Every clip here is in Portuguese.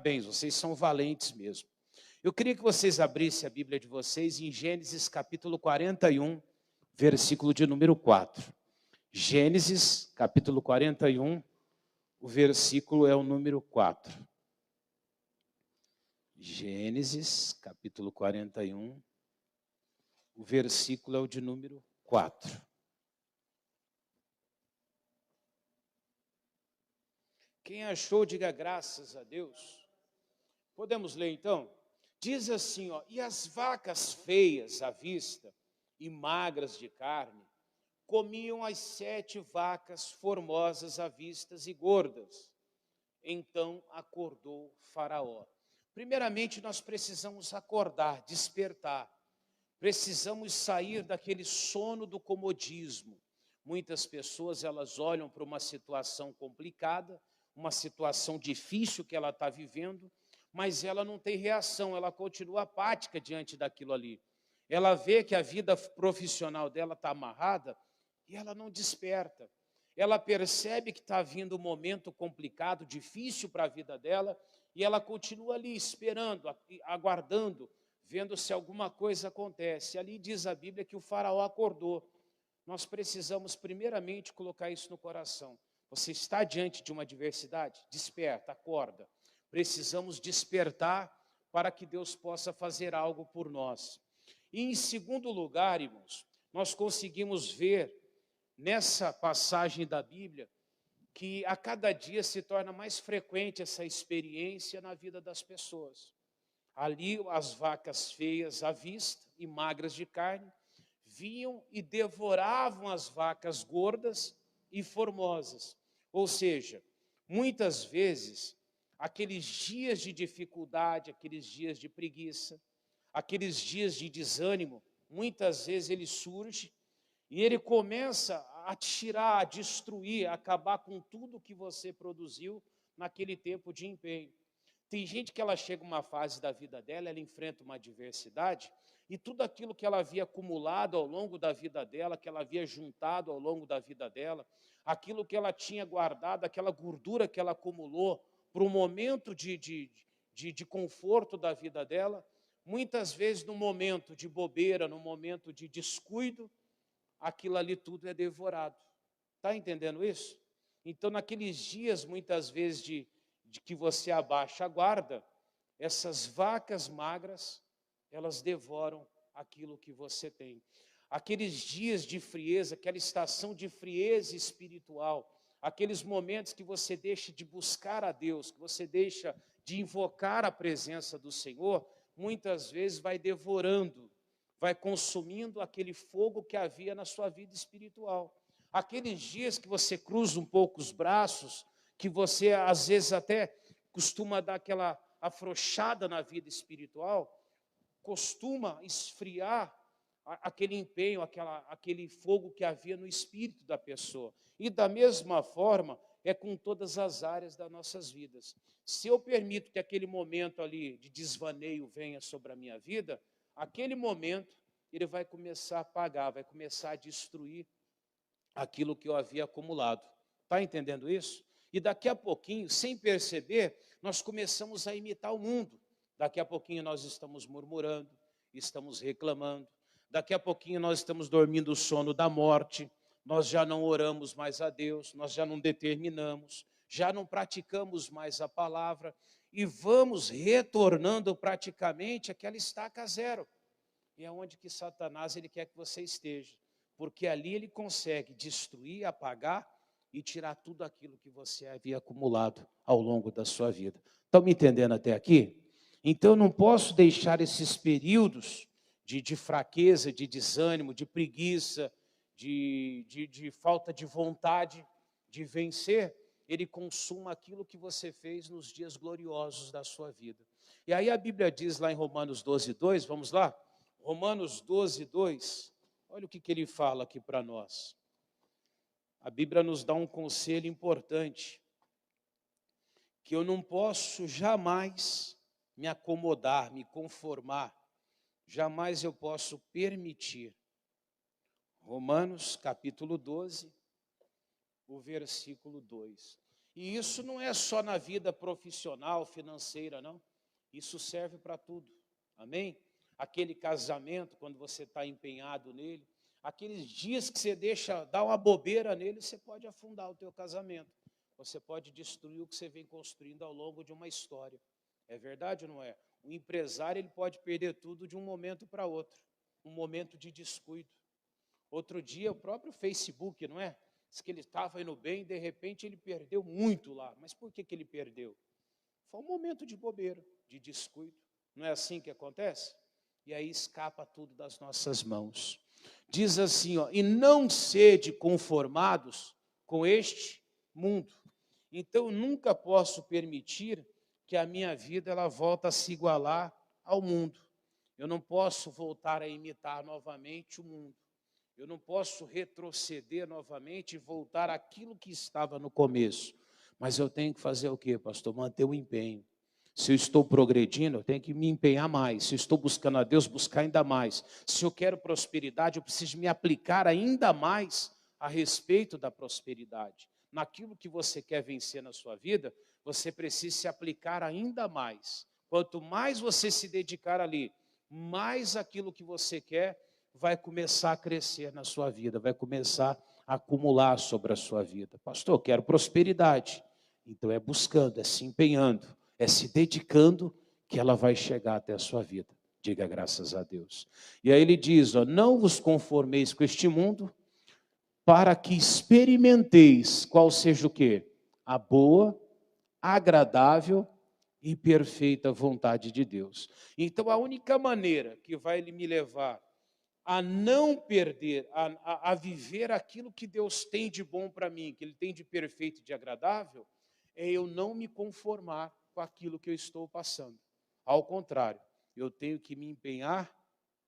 Parabéns, vocês são valentes mesmo. Eu queria que vocês abrissem a Bíblia de vocês em Gênesis capítulo 41, versículo de número 4. Gênesis capítulo 41, o versículo é o número 4. Gênesis capítulo 41, o versículo é o de número 4. Quem achou, diga graças a Deus. Podemos ler então? Diz assim, ó, e as vacas feias à vista e magras de carne comiam as 7 vacas formosas à vista e gordas. Então acordou Faraó. Primeiramente nós precisamos acordar, despertar. Precisamos sair daquele sono do comodismo. Muitas pessoas, elas olham para uma situação complicada, uma situação difícil que ela está vivendo, mas ela não tem reação, ela continua apática diante daquilo ali. Ela vê que a vida profissional dela está amarrada e ela não desperta. Ela percebe que está vindo um momento complicado, difícil para a vida dela, e ela continua ali esperando, aguardando, vendo se alguma coisa acontece. Ali diz a Bíblia que o faraó acordou. Nós precisamos primeiramente colocar isso no coração. Você está diante de uma adversidade? Desperta, acorda. Precisamos despertar para que Deus possa fazer algo por nós. E em segundo lugar, irmãos, nós conseguimos ver nessa passagem da Bíblia que a cada dia se torna mais frequente essa experiência na vida das pessoas. Ali as vacas feias à vista e magras de carne vinham e devoravam as vacas gordas e formosas. Ou seja, muitas vezes, aqueles dias de dificuldade, aqueles dias de preguiça, aqueles dias de desânimo, muitas vezes ele surge e ele começa a tirar, a destruir, a acabar com tudo que você produziu naquele tempo de empenho. Tem gente que ela chega uma fase da vida dela, ela enfrenta uma adversidade, e tudo aquilo que ela havia acumulado ao longo da vida dela, que ela havia juntado ao longo da vida dela, aquilo que ela tinha guardado, aquela gordura que ela acumulou para um momento de conforto da vida dela, muitas vezes no momento de bobeira, no momento de descuido, aquilo ali tudo é devorado. Está entendendo isso? Então, naqueles dias, muitas vezes, de que você abaixa a guarda, essas vacas magras, elas devoram aquilo que você tem. Aqueles dias de frieza, aquela estação de frieza espiritual, aqueles momentos que você deixa de buscar a Deus, que você deixa de invocar a presença do Senhor, muitas vezes vai devorando, vai consumindo aquele fogo que havia na sua vida espiritual. Aqueles dias que você cruza um pouco os braços, que você às vezes até costuma dar aquela afrouxada na vida espiritual, costuma esfriar aquele empenho, aquele fogo que havia no espírito da pessoa. E da mesma forma é com todas as áreas das nossas vidas. Se eu permito que aquele momento ali de desvaneio venha sobre a minha vida, aquele momento ele vai começar a apagar, vai começar a destruir aquilo que eu havia acumulado. Está entendendo isso? E daqui a pouquinho, sem perceber, nós começamos a imitar o mundo. Daqui a pouquinho nós estamos murmurando, estamos reclamando. Daqui a pouquinho nós estamos dormindo o sono da morte. Nós já não oramos mais a Deus, nós já não determinamos, já não praticamos mais a palavra e vamos retornando praticamente àquela estaca zero. E é onde que Satanás ele quer que você esteja. Porque ali ele consegue destruir, apagar e tirar tudo aquilo que você havia acumulado ao longo da sua vida. Estão me entendendo até aqui? Então eu não posso deixar esses períodos de fraqueza, de desânimo, de preguiça, de falta de vontade de vencer, ele consuma aquilo que você fez nos dias gloriosos da sua vida. E aí a Bíblia diz lá em Romanos 12, 2, vamos lá? Romanos 12, 2, olha o que ele fala aqui para nós. A Bíblia nos dá um conselho importante, que eu não posso jamais me acomodar, me conformar, jamais eu posso permitir. Romanos capítulo 12, o versículo 2. E isso não é só na vida profissional, financeira, não. Isso serve para tudo. Amém? Aquele casamento, quando você está empenhado nele, aqueles dias que você deixa dar uma bobeira nele, você pode afundar o teu casamento. Você pode destruir o que você vem construindo ao longo de uma história. É verdade ou não é? O empresário, ele pode perder tudo de um momento para outro. Um momento de descuido. Outro dia, o próprio Facebook, não é? Diz que ele estava indo bem, de repente ele perdeu muito lá. Mas por que ele perdeu? Foi um momento de bobeira, de descuido. Não é assim que acontece? E aí escapa tudo das nossas mãos. Diz assim, ó, e não sede conformados com este mundo. Então, eu nunca posso permitir que a minha vida ela volta a se igualar ao mundo. Eu não posso voltar a imitar novamente o mundo. Eu não posso retroceder novamente e voltar àquilo que estava no começo. Mas eu tenho que fazer o quê, pastor? Manter o empenho. Se eu estou progredindo, eu tenho que me empenhar mais. Se eu estou buscando a Deus, buscar ainda mais. Se eu quero prosperidade, eu preciso me aplicar ainda mais a respeito da prosperidade. Naquilo que você quer vencer na sua vida, você precisa se aplicar ainda mais. Quanto mais você se dedicar ali, mais aquilo que você quer vai começar a crescer na sua vida, vai começar a acumular sobre a sua vida. Pastor, eu quero prosperidade. Então é buscando, é se empenhando, é se dedicando que ela vai chegar até a sua vida. Diga graças a Deus. E aí ele diz, ó, não vos conformeis com este mundo, para que experimenteis qual seja o quê? A boa, agradável e perfeita vontade de Deus. Então a única maneira que vai me levar a não perder, a viver aquilo que Deus tem de bom para mim, que Ele tem de perfeito e de agradável, é eu não me conformar com aquilo que eu estou passando. Ao contrário, eu tenho que me empenhar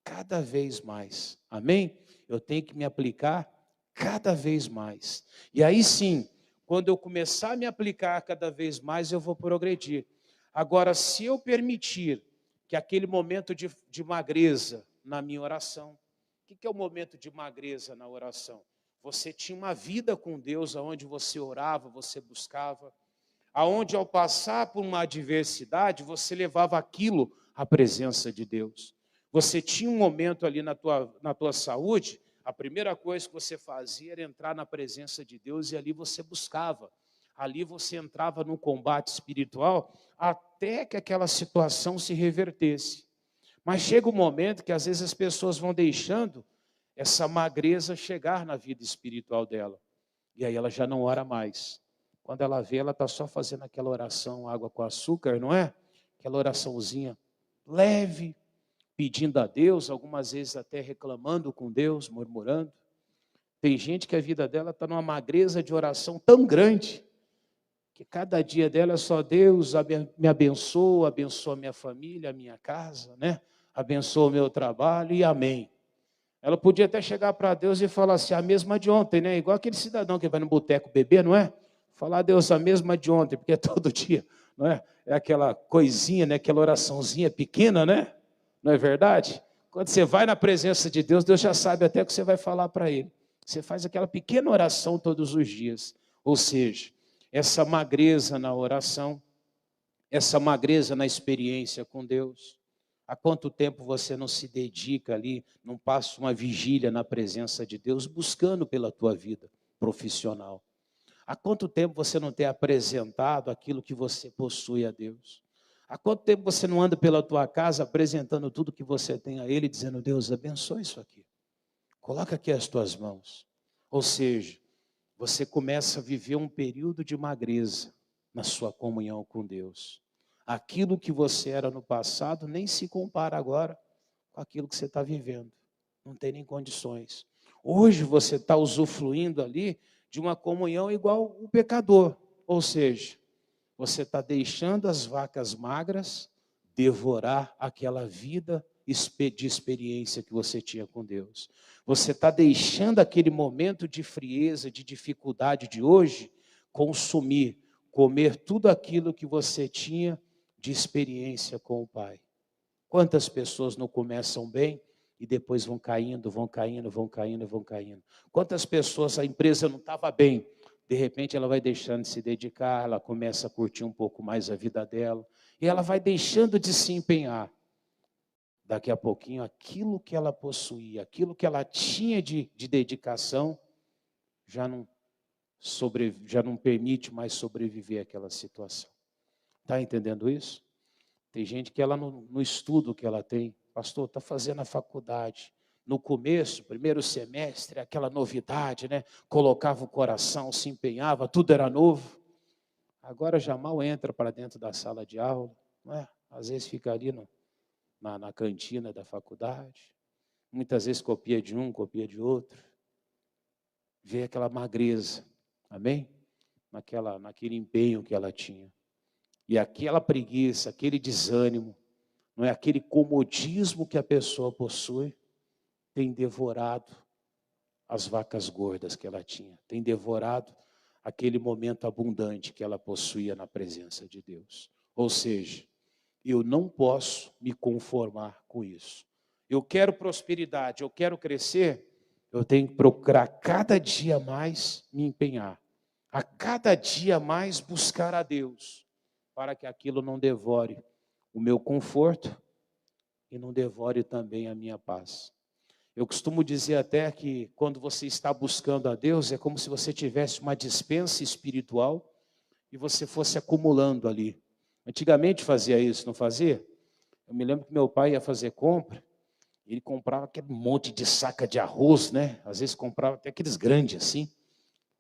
cada vez mais. Amém? Eu tenho que me aplicar cada vez mais. E aí sim, quando eu começar a me aplicar cada vez mais, eu vou progredir. Agora, se eu permitir que aquele momento de magreza na minha oração, o que é o momento de magreza na oração? Você tinha uma vida com Deus, onde você orava, você buscava, aonde ao passar por uma adversidade, você levava aquilo à presença de Deus. Você tinha um momento ali na tua saúde, a primeira coisa que você fazia era entrar na presença de Deus e ali você buscava. Ali você entrava no combate espiritual até que aquela situação se revertesse. Mas chega um momento que às vezes as pessoas vão deixando essa magreza chegar na vida espiritual dela. E aí ela já não ora mais. Quando ela vê, ela está só fazendo aquela oração, água com açúcar, não é? Aquela oraçãozinha leve, pedindo a Deus, algumas vezes até reclamando com Deus, murmurando. Tem gente que a vida dela está numa magreza de oração tão grande, que cada dia dela é só Deus me abençoa, abençoa minha família, a minha casa, né? Abençoa o meu trabalho e amém. Ela podia até chegar para Deus e falar assim, a mesma de ontem, né? Igual aquele cidadão que vai no boteco beber, não é? Falar a Deus a mesma de ontem, porque é todo dia, não é? É aquela coisinha, né? Aquela oraçãozinha pequena, né? Não é verdade? Quando você vai na presença de Deus, Deus já sabe até o que você vai falar para Ele. Você faz aquela pequena oração todos os dias. Ou seja, essa magreza na oração, essa magreza na experiência com Deus. Há quanto tempo você não se dedica ali, não passa uma vigília na presença de Deus, buscando pela tua vida profissional? Há quanto tempo você não tem apresentado aquilo que você possui a Deus? Há quanto tempo você não anda pela tua casa apresentando tudo que você tem a Ele, dizendo, Deus, abençoe isso aqui. Coloca aqui as tuas mãos. Ou seja, você começa a viver um período de magreza na sua comunhão com Deus. Aquilo que você era no passado nem se compara agora com aquilo que você está vivendo. Não tem nem condições. Hoje você está usufruindo ali de uma comunhão igual o pecador. Ou seja, você está deixando as vacas magras devorar aquela vida de experiência que você tinha com Deus. Você está deixando aquele momento de frieza, de dificuldade de hoje, consumir, comer tudo aquilo que você tinha de experiência com o Pai. Quantas pessoas não começam bem e depois vão caindo, vão caindo, vão caindo, vão caindo? Quantas pessoas a empresa não estava bem, de repente ela vai deixando de se dedicar, ela começa a curtir um pouco mais a vida dela, e ela vai deixando de se empenhar. Daqui a pouquinho, aquilo que ela possuía, aquilo que ela tinha de dedicação, já não permite mais sobreviver àquela situação. Está entendendo isso? Tem gente que ela no estudo que ela tem, pastor, está fazendo a faculdade. No começo, primeiro semestre, aquela novidade, né? Colocava o coração, se empenhava, tudo era novo. Agora já mal entra para dentro da sala de aula, não é? Às vezes fica ali na cantina da faculdade. Muitas vezes copia de um, copia de outro. Vê aquela magreza, amém? Naquele empenho que ela tinha. E aquela preguiça, aquele desânimo, não é? Aquele comodismo que a pessoa possui, tem devorado as vacas gordas que ela tinha, tem devorado aquele momento abundante que ela possuía na presença de Deus. Ou seja, eu não posso me conformar com isso. Eu quero prosperidade, eu quero crescer, eu tenho que procurar cada dia mais me empenhar, a cada dia mais buscar a Deus, para que aquilo não devore o meu conforto e não devore também a minha paz. Eu costumo dizer até que quando você está buscando a Deus, é como se você tivesse uma despensa espiritual e você fosse acumulando ali. Antigamente fazia isso, não fazia? Eu me lembro que meu pai ia fazer compra, ele comprava aquele monte de saca de arroz, né? Às vezes comprava até aqueles grandes assim,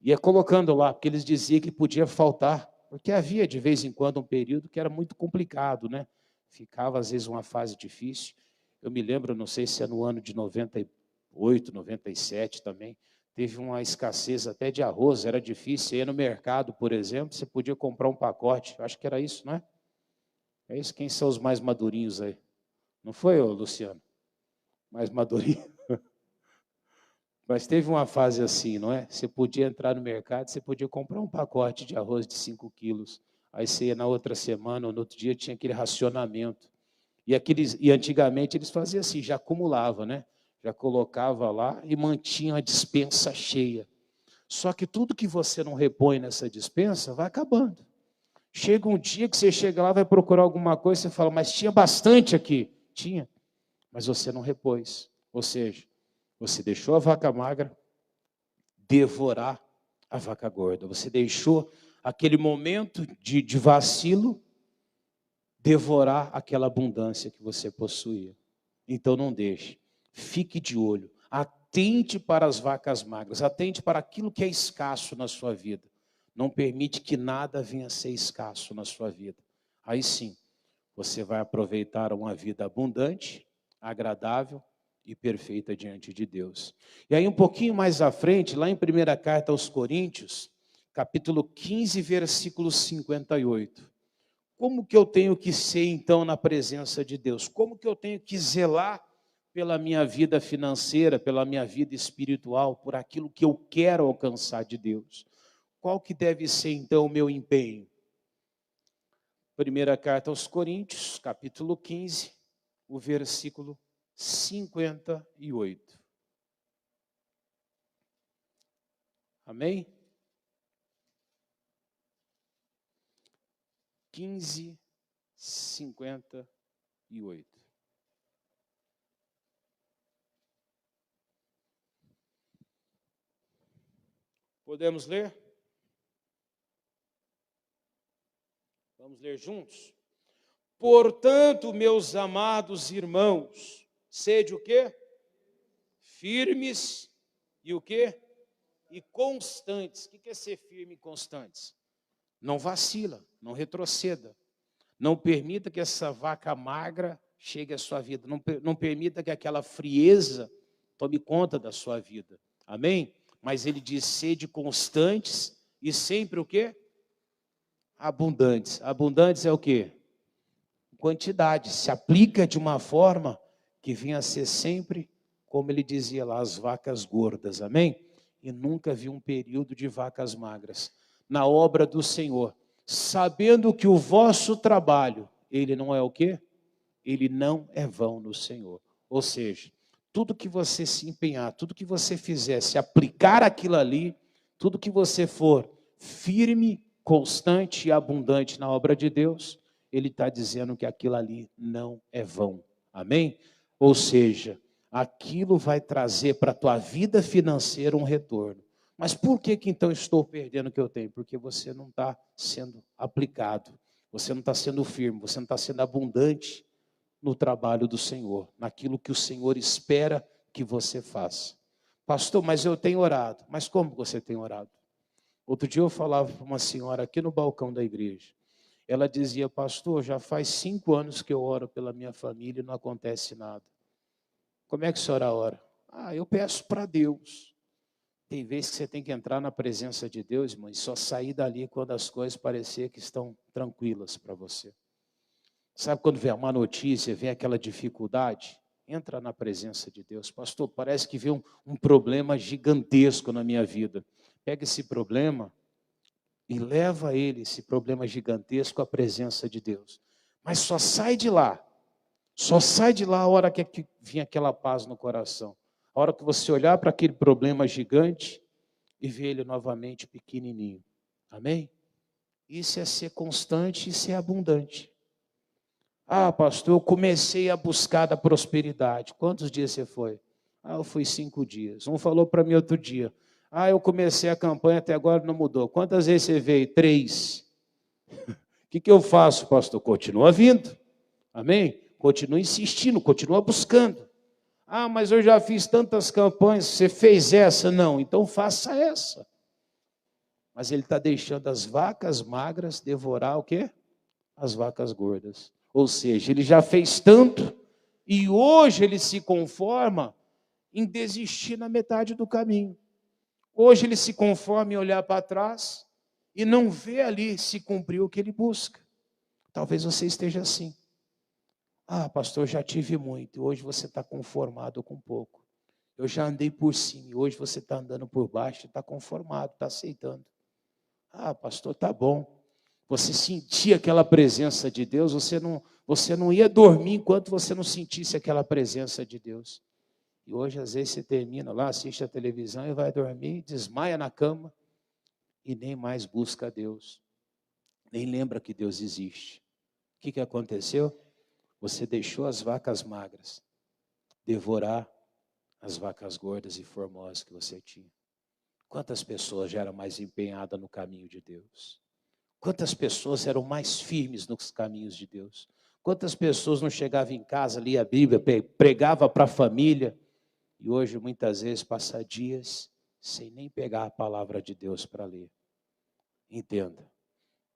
ia colocando lá, porque eles diziam que podia faltar, porque havia de vez em quando um período que era muito complicado, né? Ficava às vezes uma fase difícil. Eu me lembro, não sei se é no ano de 98, 97 também, teve uma escassez até de arroz, era difícil. Você ia no mercado, por exemplo, você podia comprar um pacote, acho que era isso, não é? É isso, quem são os mais madurinhos aí? Não foi, Luciano? Mais madurinho? Mas teve uma fase assim, não é? Você podia entrar no mercado, você podia comprar um pacote de arroz de 5 quilos, aí você ia na outra semana, ou no outro dia tinha aquele racionamento. E antigamente eles faziam assim, já acumulava, né? Já colocava lá e mantinha a despensa cheia. Só que tudo que você não repõe nessa despensa vai acabando. Chega um dia que você chega lá, vai procurar alguma coisa, você fala, mas tinha bastante aqui. Tinha, mas você não repôs. Ou seja, você deixou a vaca magra devorar a vaca gorda. Você deixou aquele momento de vacilo devorar aquela abundância que você possuía. Então não deixe. Fique de olho. Atente para as vacas magras. Atente para aquilo que é escasso na sua vida. Não permite que nada venha a ser escasso na sua vida. Aí sim, você vai aproveitar uma vida abundante, agradável e perfeita diante de Deus. E aí um pouquinho mais à frente, lá em 1ª carta aos Coríntios, capítulo 15, versículo 58. Como que eu tenho que ser, então, na presença de Deus? Como que eu tenho que zelar pela minha vida financeira, pela minha vida espiritual, por aquilo que eu quero alcançar de Deus? Qual que deve ser, então, o meu empenho? 1ª carta aos Coríntios, capítulo 15, o versículo 58. Amém? 15, 58. Podemos ler? Vamos ler juntos? Portanto, meus amados irmãos, sede o quê? Firmes e o quê? E constantes. O que é ser firme e constantes? Não vacila, não retroceda. Não permita que essa vaca magra chegue à sua vida. Não permita que aquela frieza tome conta da sua vida. Amém? Mas ele diz, sede constantes e sempre o quê? Abundantes. Abundantes é o quê? Quantidade. Se aplica de uma forma que venha a ser sempre, como ele dizia lá, as vacas gordas. Amém? E nunca vi um período de vacas magras. Na obra do Senhor, sabendo que o vosso trabalho, ele não é o quê? Ele não é vão no Senhor. Ou seja, tudo que você se empenhar, tudo que você fizer, se aplicar aquilo ali, tudo que você for firme, constante e abundante na obra de Deus, ele está dizendo que aquilo ali não é vão. Amém? Ou seja, aquilo vai trazer para a tua vida financeira um retorno. Mas por que então estou perdendo o que eu tenho? Porque você não está sendo aplicado, você não está sendo firme, você não está sendo abundante no trabalho do Senhor, naquilo que o Senhor espera que você faça. Pastor, mas eu tenho orado. Mas como você tem orado? Outro dia eu falava para uma senhora aqui no balcão da igreja. Ela dizia, pastor, já faz 5 anos que eu oro pela minha família e não acontece nada. Como é que a senhora ora? Eu peço para Deus. Tem vezes que você tem que entrar na presença de Deus, irmão, e só sair dali quando as coisas parecer que estão tranquilas para você. Sabe quando vem uma notícia, vem aquela dificuldade? Entra na presença de Deus. Pastor, parece que vem um problema gigantesco na minha vida. Pega esse problema e leva ele, esse problema gigantesco, à presença de Deus. Mas só sai de lá a hora que vinha aquela paz no coração. A hora que você olhar para aquele problema gigante e ver ele novamente pequenininho. Amém? Isso é ser constante e ser abundante. Pastor, eu comecei a buscar da prosperidade. Quantos dias você foi? Eu fui 5 dias. Um falou para mim outro dia. Eu comecei a campanha, até agora não mudou. Quantas vezes você veio? 3. O que eu faço, pastor? Continua vindo. Amém? Continua insistindo, continua buscando. Mas eu já fiz tantas campanhas, você fez essa? Não, então faça essa. Mas ele está deixando as vacas magras devorar o quê? As vacas gordas. Ou seja, ele já fez tanto e hoje ele se conforma em desistir na metade do caminho. Hoje ele se conforma em olhar para trás e não vê ali se cumpriu o que ele busca. Talvez você esteja assim. Pastor, eu já tive muito, hoje você está conformado com pouco. Eu já andei por cima, e hoje você está andando por baixo, está conformado, está aceitando. Pastor, tá bom. Você sentia aquela presença de Deus, você não ia dormir enquanto você não sentisse aquela presença de Deus. E hoje, às vezes, você termina lá, assiste a televisão e vai dormir, desmaia na cama e nem mais busca a Deus. Nem lembra que Deus existe. O que aconteceu? Você deixou as vacas magras devorar as vacas gordas e formosas que você tinha. Quantas pessoas já eram mais empenhadas no caminho de Deus? Quantas pessoas eram mais firmes nos caminhos de Deus? Quantas pessoas não chegavam em casa, lia a Bíblia, pregava para a família, e hoje muitas vezes passa dias sem nem pegar a palavra de Deus para ler. Entenda,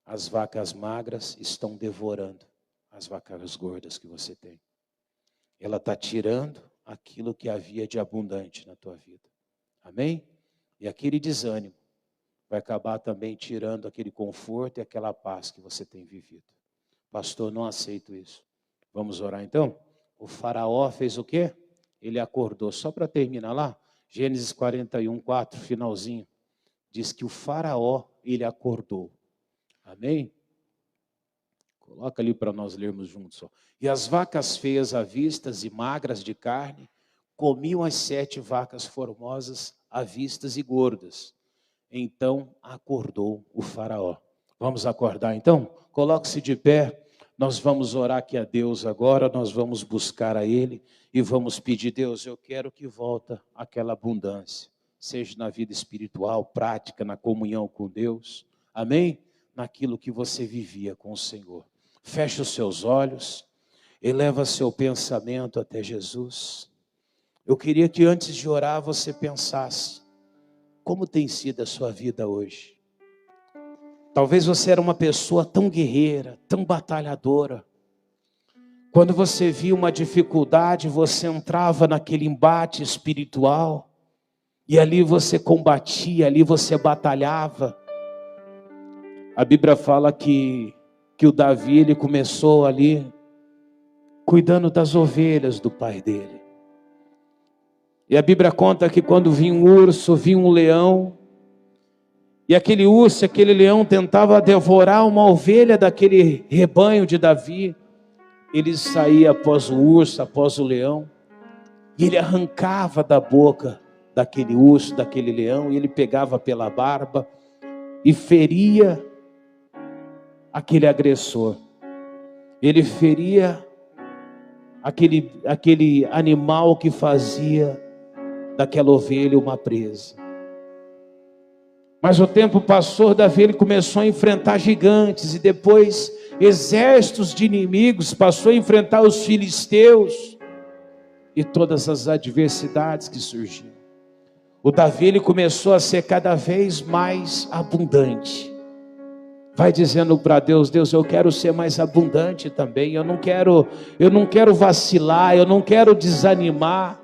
as vacas magras estão devorando as vacas gordas que você tem. Ela está tirando aquilo que havia de abundante na tua vida. Amém? E aquele desânimo vai acabar também tirando aquele conforto e aquela paz que você tem vivido. Pastor, não aceito isso. Vamos orar então? O faraó fez o quê? Ele acordou. Só para terminar lá, Gênesis 41, 4, finalzinho. Diz que o faraó, ele acordou. Amém? Coloca ali para nós lermos juntos. E as vacas feias à vista e magras de carne comiam as 7 vacas formosas à vista e gordas. Então acordou o faraó. Vamos acordar então? Coloque-se de pé. Nós vamos orar aqui a Deus agora. Nós vamos buscar a Ele e vamos pedir, Deus, eu quero que volta aquela abundância. Seja na vida espiritual, prática, na comunhão com Deus. Amém? Naquilo que você vivia com o Senhor. Feche os seus olhos, eleva seu pensamento até Jesus. Eu queria que antes de orar você pensasse, como tem sido a sua vida hoje? Talvez você era uma pessoa tão guerreira, tão batalhadora. Quando você via uma dificuldade, você entrava naquele embate espiritual, e ali você combatia, ali você batalhava. A Bíblia fala que o Davi, ele começou ali cuidando das ovelhas do pai dele. E a Bíblia conta que quando vinha um urso, vinha um leão, e aquele urso, aquele leão tentava devorar uma ovelha daquele rebanho de Davi. Ele saía após o urso, após o leão, e ele arrancava da boca daquele urso, daquele leão, e ele pegava pela barba, e feria aquele agressor. Ele feria aquele animal que fazia daquela ovelha uma presa. Mas o tempo passou, Davi ele começou a enfrentar gigantes, e depois exércitos de inimigos, passou a enfrentar os filisteus, e todas as adversidades que surgiram. O Davi ele começou a ser cada vez mais abundante. Vai dizendo para Deus: Deus, eu quero ser mais abundante também. Eu não quero vacilar, eu não quero desanimar,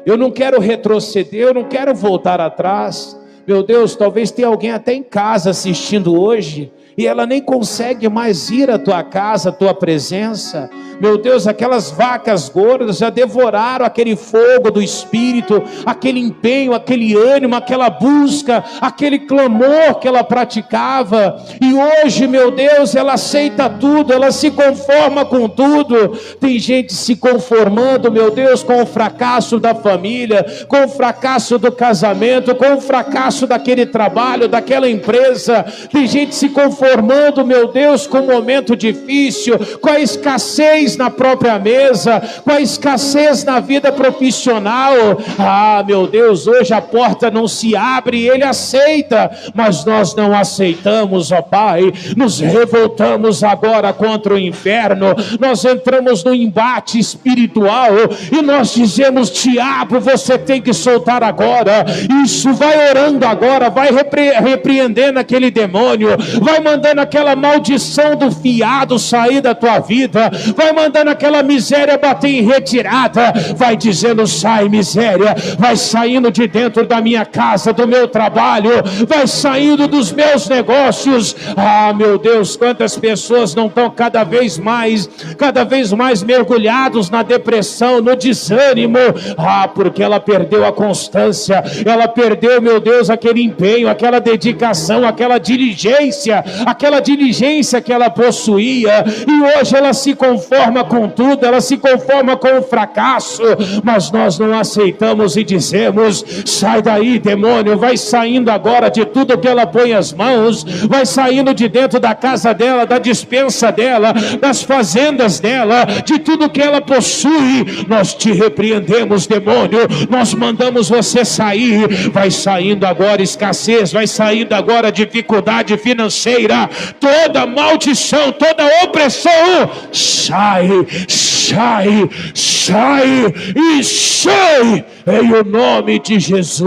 eu não quero retroceder, eu não quero voltar atrás. Meu Deus, talvez tenha alguém até em casa assistindo hoje, e ela nem consegue mais ir à tua casa, à tua presença. Meu Deus, aquelas vacas gordas já devoraram aquele fogo do Espírito, aquele empenho, aquele ânimo, aquela busca, aquele clamor que ela praticava. E hoje, meu Deus, ela aceita tudo, ela se conforma com tudo. Tem gente se conformando, meu Deus, com o fracasso da família, com o fracasso do casamento, com o fracasso daquele trabalho, daquela empresa. Tem gente se conformando, meu Deus, com um momento difícil, com a escassez na própria mesa, com a escassez na vida profissional. Ah, meu Deus, hoje a porta não se abre, ele aceita, mas nós não aceitamos, ó Pai. Nos revoltamos agora contra o inferno, nós entramos no embate espiritual e nós dizemos: diabo, você tem que soltar agora. Isso, vai orando agora, vai repreendendo aquele demônio, vai mandando aquela maldição do fiado sair da tua vida, vai mandando aquela miséria bater em retirada, vai dizendo: sai miséria, vai saindo de dentro da minha casa, do meu trabalho, vai saindo dos meus negócios. Ah, meu Deus, quantas pessoas não estão cada vez mais mergulhados na depressão, no desânimo. Ah, porque ela perdeu a constância, ela perdeu, meu Deus, aquele empenho, aquela dedicação, aquela diligência que ela possuía, e hoje ela se conforma com tudo, ela se conforma com o fracasso. Mas nós não aceitamos e dizemos: sai daí, demônio, vai saindo agora de tudo que ela põe as mãos, vai saindo de dentro da casa dela, da despensa dela, das fazendas dela, de tudo que ela possui. Nós te repreendemos, demônio, nós mandamos você sair. Vai saindo agora escassez, vai saindo agora dificuldade financeira, toda maldição, toda opressão, sai e sai, em o nome de Jesus.